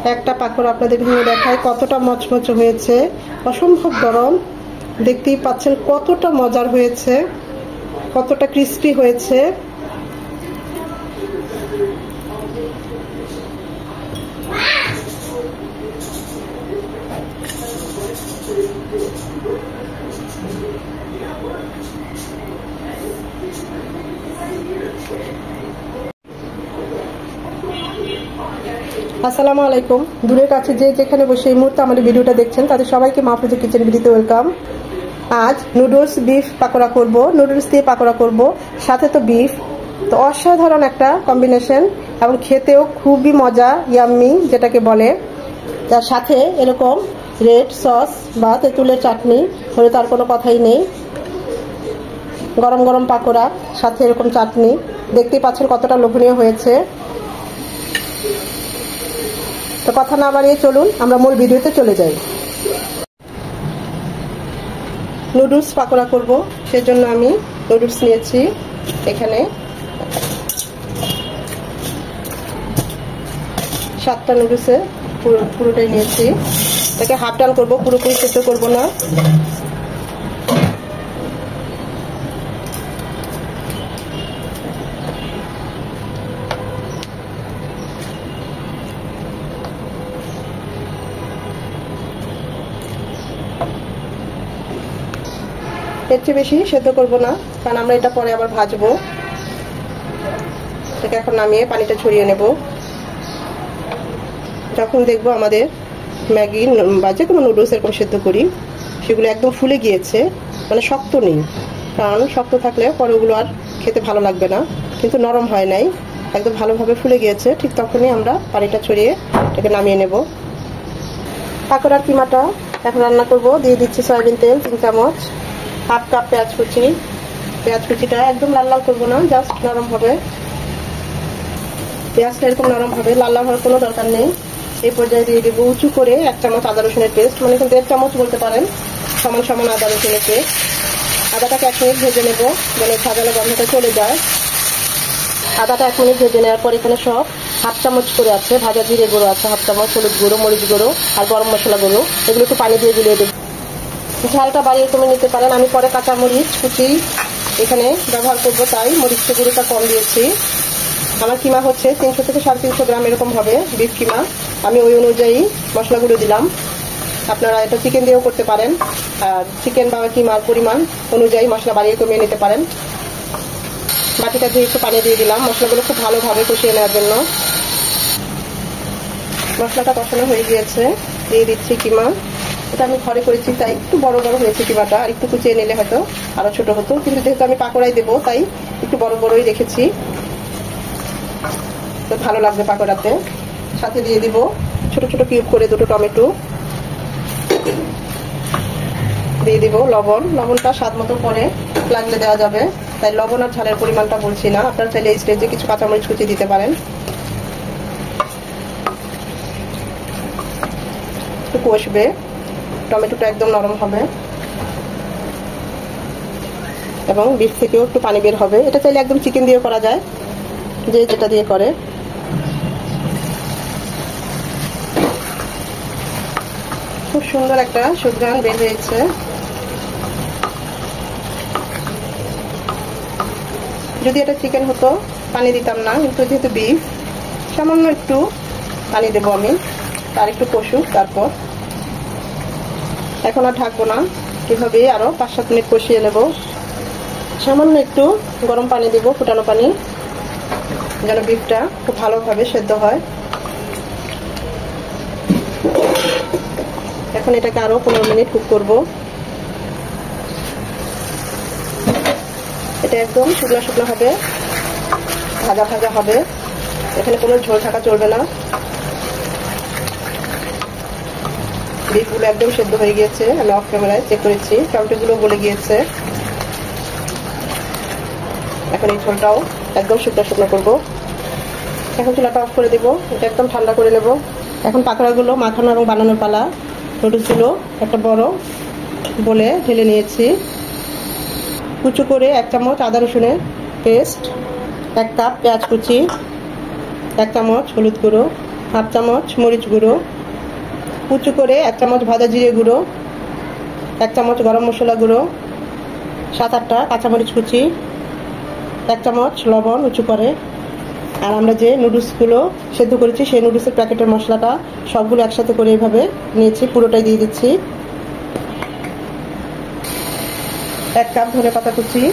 একটা পাকোড়া আপনাদের ভেঙে দেখায় কতটা মচমচে হয়েছে, অসম্ভব গরম। দেখতেই পাচ্ছেন কতটা মজার হয়েছে, কতটা ক্রিস্পি হয়েছে। আসসালামু আলাইকুম। দূরের কাছে যে যেখানে বসে এই মুহূর্তে আমাদের ভিডিওটা দেখছেন তাদের সবাইকে মাহফুজা কিচেন ভিডিওতে ওয়েলকাম। আজ নুডলস বিফ পাকোড়া করব, নুডলস দিয়ে পাকোড়া করব, সাথে তো বিফ। তো অসাধারণ একটা কম্বিনেশন এবং খেতেও খুবই মজা, ইয়াম্মি যেটাকে বলে। তার সাথে এরকম রেড সস বা তেঁতুলের চাটনি হলে তার কোনো কথাই নেই। গরম গরম পাকোড়া সাথে এরকম চাটনি, দেখতেই পাচ্ছেন কতটা লোভনীয় হয়েছে। তো কথা না বাড়িয়ে চলুন আমরা মূল ভিডিওতে চলে যাই। নুডলস পাকোড়া করব, সেজন্য আমি নুডলস নিয়েছি। এখানে 7টা নুডলসে পুরোটাই নিয়েছি। এটাকে হাফ ডাল করবো, পুরোপুরি সেদ্ধ করবো না। এর চেয়ে বেশি সেদ্ধ করবো না, কারণ আমরা এটা পরে আবার ভাজবো। এটাকে এখন নামিয়ে পানিটা ছড়িয়ে নেব। যখন দেখবো আমাদের ম্যাগি বা যে কোনো নুডলস এরকম সেদ্ধ করি, সেগুলো একদম ফুলে গিয়েছে, মানে শক্ত নেই। কারণ শক্ত থাকলে পরে ওগুলো আর খেতে ভালো লাগবে না, কিন্তু নরম হয় নাই, একদম ভালোভাবে ফুলে গিয়েছে। ঠিক তখনই আমরা পানিটা ছড়িয়ে এটাকে নামিয়ে নেব। পাকোড়ার কিমাটা এখন রান্না করব। দিয়ে দিচ্ছি সয়াবিন তেল 3 চামচ, হাফ কাপ পেঁয়াজ কুচি। পেঁয়াজ কুচিটা একদম লাল লাল করবো না, জাস্ট নরম হবে। পেঁয়াজটা এরকম নরম হবে, লাল লাল হওয়ার কোনো দরকার নেই। এই পর্যায়ে দিয়ে দেবো উঁচু করে 1 চামচ আদা রসুনের পেস্ট, মানে কিন্তু 1 চামচ বলতে পারেন, সমান সমান আদা রসুনের পেস্ট। আদাটাকে 1 মিনিট ভেজে নেবো, মানে ভাজানো গন্ধটা চলে যায়। আদাটা 1 মিনিট ভেজে নেওয়ার পর এখানে সব হাফ চামচ করে আছে ভাজা জিরে গুঁড়ো আছে, হাফ চামচ হলুদ গুঁড়ো, মরিচ গুঁড়ো আর গরম মশলা গুঁড়ো। এগুলো একটু পানি দিয়ে গুলিয়ে দেবো। ঝালটা বাড়িয়ে কমে নিতে পারেন। আমি পরে কাঁচা মরিচ কুচি এখানে ব্যবহার করবো, তাই মরিচের গুঁড়োটা কম দিয়েছি। আমার কিমা হচ্ছে 300 থেকে 350 গ্রাম এরকম হবে বিফ কিমা। আমি ওই অনুযায়ী মশলাগুলো দিলাম। আপনারা এটা চিকেন দিয়েও করতে পারেন, আর চিকেন বা কিমার পরিমাণ অনুযায়ী মশলা বাড়িয়ে কমিয়ে নিতে পারেন। বাটিটা দিয়ে একটু পানি দিয়ে দিলাম মশলাগুলো খুব ভালোভাবে কষিয়ে নেওয়ার জন্য। মশলাটা কষানো হয়ে গিয়েছে, দিয়ে দিচ্ছি কিমা। এটা আমি ঘরে করেছি তাই একটু বড় বড় হয়েছে কিমাটা, আর একটু কুচিয়ে নিলে হয়তো আরো ছোট হতো, কিন্তু যেহেতু আমি পাকোড়াই দেবো তাই একটু বড় বড়ই রেখেছি, তো ভালো লাগবে পাকোড়াতে। সাথে দিয়ে দিব ছোট ছোট কিউব করে 2টো টমেটো। দিয়ে দিব লবণ। লবণটা স্বাদ মতো পরে লাগলে দেওয়া যাবে, তাই লবণ আর ঝালের পরিমাণটা বলছি না। আপনারা চাইলে এই স্টেজে কিছু কাঁচামরিচ কুচি দিতে পারেন। একটু কষবে, টমেটোটা একদম নরম হবে এবং বিফ থেকেও একটু পানি বের হবে। এটা চাইলে একদম চিকেন দিয়ে করা যায়, যে যেটা দিয়ে করে। খুব সুন্দর একটা সুঘ্রাণ বের হয়েছে। যদি এটা চিকেন হতো পানি দিতাম না, কিন্তু যেহেতু বিফ সামান্য একটু পানি দেবো আমি। তার একটু কষুক, তারপর এখন আর ঢাকবো না, এভাবেই আরো 5-7 মিনিট কষিয়ে নেব। সামান্য একটু গরম পানি দেবো, ফুটানো পানি, যেন বিফটা খুব ভালোভাবে সেদ্ধ হয়। এখন এটাকে আরো 15 মিনিট কুক করব। এটা একদম শুকনো শুকনো হবে, ভাজা ভাজা হবে, এখানে কোনো ঝোল থাকা চলবে না। বিফগুলো একদম সেদ্ধ হয়ে গিয়েছে, আমি অফ ক্যামেরায় চেক করেছি, টমেটোগুলো গলে গিয়েছে। এখন এই ঝোলটাও একদম শুকনো শুকনো করবো। এখন চুলাটা অফ করে দেবো, এটা একদম ঠান্ডা করে নেব। এখন পাকোড়াগুলো মাখানো এবং বানানোর পালা। নুডলসগুলো একটা বড় বলে ঢেলে নিয়েছি। কুচো করে 1 চামচ আদা রসুনের পেস্ট, 1 কাপ পেঁয়াজ কুচি, 1 চামচ হলুদ গুঁড়ো, হাফ চামচ মরিচ গুঁড়ো, উঁচু করে 1 চামচ ভাজা জিরে গুঁড়ো, 1 চামচ গরম মশলা গুঁড়ো, 7-8টা কাঁচামরিচ কুচি, 1 চামচ লবণ উঁচু করে। আর আমরা যে নুডলসগুলো সেদ্ধ করেছি সেই নুডলসের প্যাকেটের মশলাটা সবগুলো একসাথে করে এইভাবে নিয়েছি, পুরোটাই দিয়ে দিচ্ছি। 1 কাপ ধনেপাতা কুচি,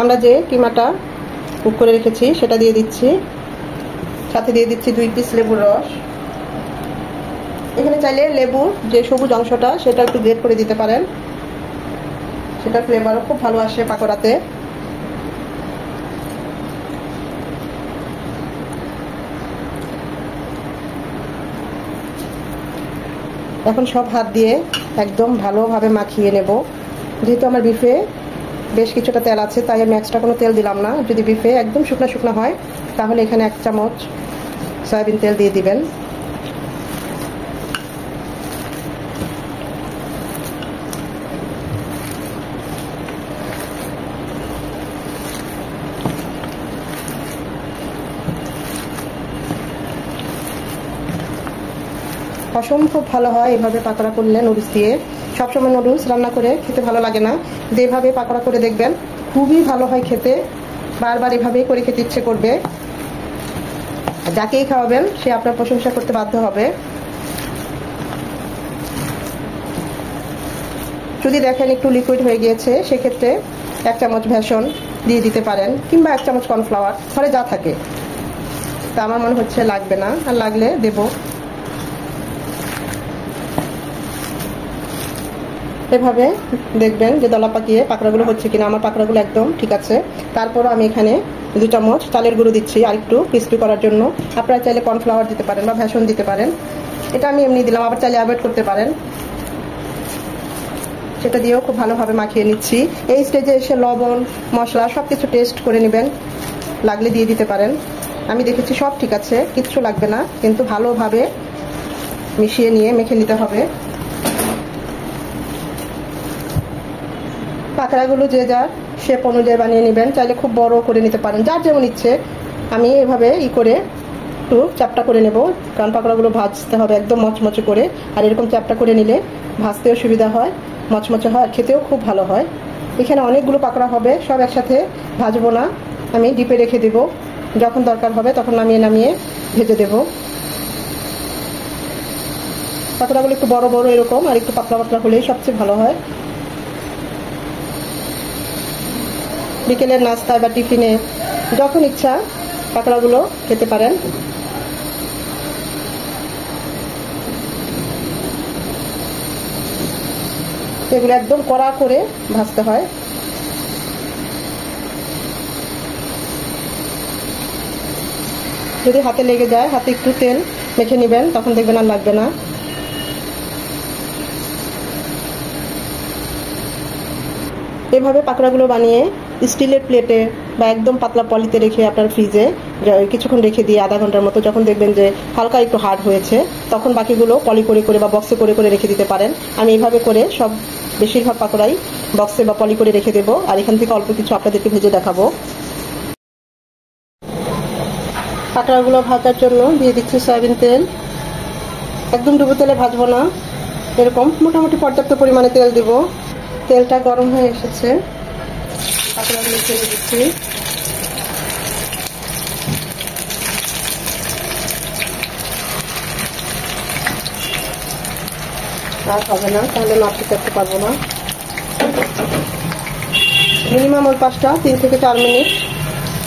আমরা যে কিমাটা কুক করে রেখেছি সেটা দিয়ে দিচ্ছি, সাথে দিয়ে দিচ্ছি 2 পিস লেবুর রস। এখানে চাইলে লেবুর যে সবুজ অংশটা সেটা একটু গ্রেট করে দিতে পারেন, সেটা ফ্লেভারও খুব ভালো আসে পাকোড়াতে। এখন সব হাত দিয়ে একদম ভালোভাবে মাখিয়ে নেব। যেহেতু আমার বিফে বেশ কিছুটা তেল আছে তাই আমি এক্সট্রা কোনো তেল দিলাম না। যদি বিফে একদম শুকনো শুকনো হয় তাহলে এখানে 1 চামচ সয়াবিন তেল দিয়ে দিবেন। অসম্ভব ভালো হয় এভাবে পাকোড়া করলে নুডলস দিয়ে। সবসময় নুডলস রান্না করে খেতে ভালো লাগে না, যেভাবে পাকোড়া করে দেখবেন খুবই ভালো হয় খেতে। বারবার এভাবেই করে খেতে ইচ্ছে করবে। যাকেই খাওয়াবেন সে আপনার প্রশংসা করতে বাধ্য হবে। যদি দেখেন একটু লিকুইড হয়ে গিয়েছে সেক্ষেত্রে 1 চামচ বেসন দিয়ে দিতে পারেন, কিংবা 1 চামচ কর্নফ্লাওয়ার, ঘরে যা থাকে। তা আমার মনে হচ্ছে লাগবে না, আর লাগলে দেব। এভাবে দেখবেন যে দলা পাকিয়ে পাকোড়াগুলো হচ্ছে কিনা। আমার পাকোড়াগুলো একদম ঠিক আছে। তারপরও আমি এখানে 2 চামচ চালের গুঁড়ো দিচ্ছি আর একটু ক্রিস্পি করার জন্য। আপনারা চাইলে কর্নফ্লাওয়ার দিতে পারেন বা বেসন দিতে পারেন, এটা আমি এমনি দিলাম, আবার চাইলে অ্যাভয়েড করতে পারেন। সেটা দিয়েও খুব ভালোভাবে মাখিয়ে নিচ্ছি। এই স্টেজে এসে লবণ মশলা সবকিছু টেস্ট করে নেবেন, লাগলে দিয়ে দিতে পারেন। আমি দেখেছি সব ঠিক আছে, কিচ্ছু লাগবে না, কিন্তু ভালোভাবে মিশিয়ে নিয়ে মেখে নিতে হবে। পাকোড়াগুলো যে যার শেপ অনুযায়ী বানিয়ে নেবেন, চাইলে খুব বড় করে নিতে পারেন, যার যেমন ইচ্ছে। আমি এভাবে করে একটু চ্যাপটা করে নেব, কারণ পাকোড়াগুলো ভাজতে হবে একদম মচমচে করে। আর এরকম চ্যাপটা করে নিলে ভাজতেও সুবিধা হয়, মচমচে হয়, আর খেতেও খুব ভালো হয়। এখানে অনেকগুলো পাকোড়া হবে, সব একসাথে ভাজবো না, আমি ডিপে রেখে দেব। যখন দরকার হবে তখন নামিয়ে নামিয়ে ভেজে দেব। পাকোড়াগুলো একটু বড় বড় এরকম আর একটু পাতলা পাতলা হলেই সবচেয়ে ভালো হয়। বিকেলের নাস্তায় বা টিফিনে যখন ইচ্ছা পাকোড়াগুলো খেতে পারেন। এগুলো একদম কড়া করে ভাজতে হয়। যদি হাতে লেগে যায়, হাতে একটু তেল মেখে নেবেন, তখন দেখবেন আর লাগবে না। এভাবে পাকোড়াগুলো বানিয়ে স্টিলের প্লেটে বা একদম পাতলা পলিতে রেখে আপনার ফ্রিজে কিছুক্ষণ রেখে দিয়ে আধা ঘন্টার মতো, যখন দেখবেন যে হালকা একটু হার্ড হয়েছে তখন বাকিগুলো পলি করে করে বা বক্সে করে করে রেখে দিতে পারেন। আমি এইভাবে করে সব বেশিরভাগ পাকোড়াই বক্সে বা পলি করে রেখে দেবো, আর এখান থেকে অল্প কিছু আপনাদেরকে ভেজে দেখাবো। পাকোড়াগুলো ভাজার জন্য দিয়ে দিচ্ছি সয়াবিন তেল। একদম ডুবো তেলে ভাজবো না, এরকম মোটামুটি পর্যাপ্ত পরিমাণে তেল দিব। তেলটা গরম হয়ে এসেছে, পাকোড়াগুলো ছেড়ে দিচ্ছি। আর হবে না, তাহলে নাড়তে চাড়তে পারবো না। মিনিমাম ওই 3 থেকে 4 মিনিট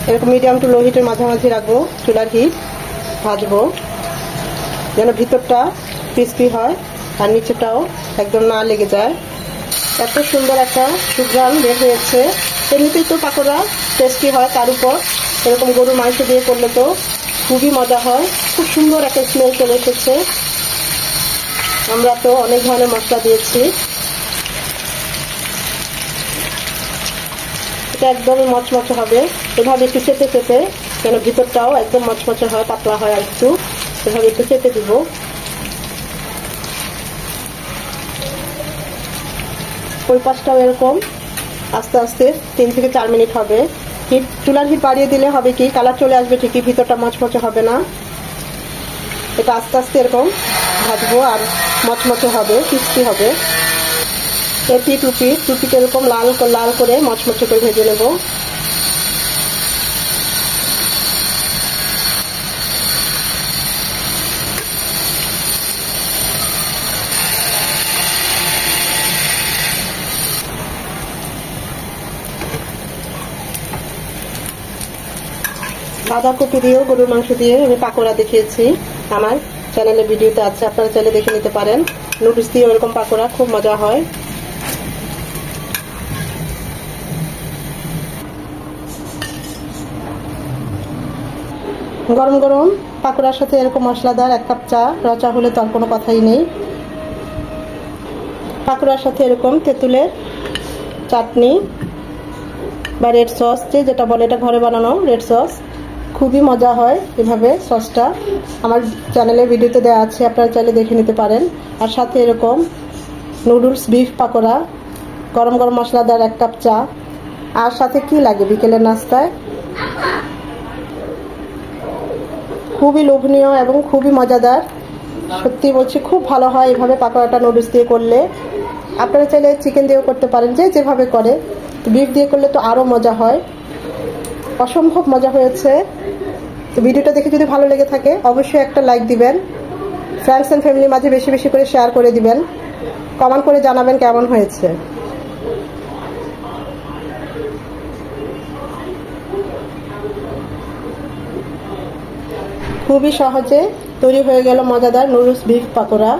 এরকম মিডিয়াম টু লো হিটের মাঝামাঝি রাখবো চুলার হিট। ভাজবো যেন ভিতরটা ক্রিস্পি হয় আর নিচেটাও একদম না লেগে যায়। এত সুন্দর একটা সুঘ্রাণ বের হয়েছে। এমনিতেই তো পাকোড়া টেস্টি হয়, তার উপর এরকম গরুর মাংস দিয়ে করলে তো খুবই মজা হয়। খুব সুন্দর একটা স্মেল চলে এসেছে। আমরা তো অনেক ধরনের মশলা দিয়েছি, এটা একদমই মচমচে হবে। এভাবে একটু চেপে চেপে, যেন ভিতরটাও একদম মচমচে হয়, পাতলা হয়, আর একটু এভাবে একটু চেপে দিব। ওই পাশটাও এরকম আস্তে আস্তে 3 থেকে 4 মিনিট হবে। চুলার হিট বাড়িয়ে দিলে হবে কি কালার চলে আসবে ঠিকই, ভিতরটা মচমচে হবে না। এটা আস্তে আস্তে এরকম ভাজবো আর মচমচে হবে, ক্রিস্পি হবে। এটি টুপিকে এরকম লাল করে মচমচে করে ভেজে নেব। বাঁধাকপি দিয়েও গরুর মাংস দিয়ে আমি পাকোড়া দেখিয়েছি, আমার চ্যানেলে ভিডিওতে আছে, আপনারা চাইলে দেখে নিতে পারেন। নুডলস দিয়ে ওরকম পাকোড়া খুব মজা হয়। গরম গরম পাকোড়ার সাথে এরকম মশলাদার 1 কাপ চা, রচা হলে তো আর কোনো কথাই নেই। পাকোড়ার সাথে এরকম তেঁতুলের চাটনি বা রেড সস, যেটা বলে, এটা ঘরে বানানো রেড সস, খুবই মজা হয় এভাবে। সসটা আমার চ্যানেলের ভিডিওতে দেওয়া আছে, আপনারা চাইলে দেখে নিতে পারেন। আর সাথে এরকম নুডলস বিফ পাকোড়া, গরম গরম মশলাদার 1 কাপ চা, আর সাথে কি লাগে বিকেলের নাস্তায়। খুবই লোভনীয় এবং খুবই মজাদার, সত্যি বলছি খুব ভালো হয় এভাবে পাকোড়াটা নুডলস দিয়ে করলে। আপনারা চাইলে চিকেন দিয়েও করতে পারেন, যেভাবে করে। বিফ দিয়ে করলে তো আরও মজা হয়, অসম্ভব মজা হয়েছে। তো ভিডিওটা দেখে যদি ভালো লেগে থাকে অবশ্যই একটা লাইক দিবেন, ফ্রেন্ডস অ্যান্ড ফ্যামিলির মাঝে বেশি বেশি করে শেয়ার করে দিবেন, কমেন্ট করে জানাবেন কেমন হয়েছে। খুবই সহজে তৈরি হয়ে গেল মজাদার নুডলস বিফ পাকোড়া।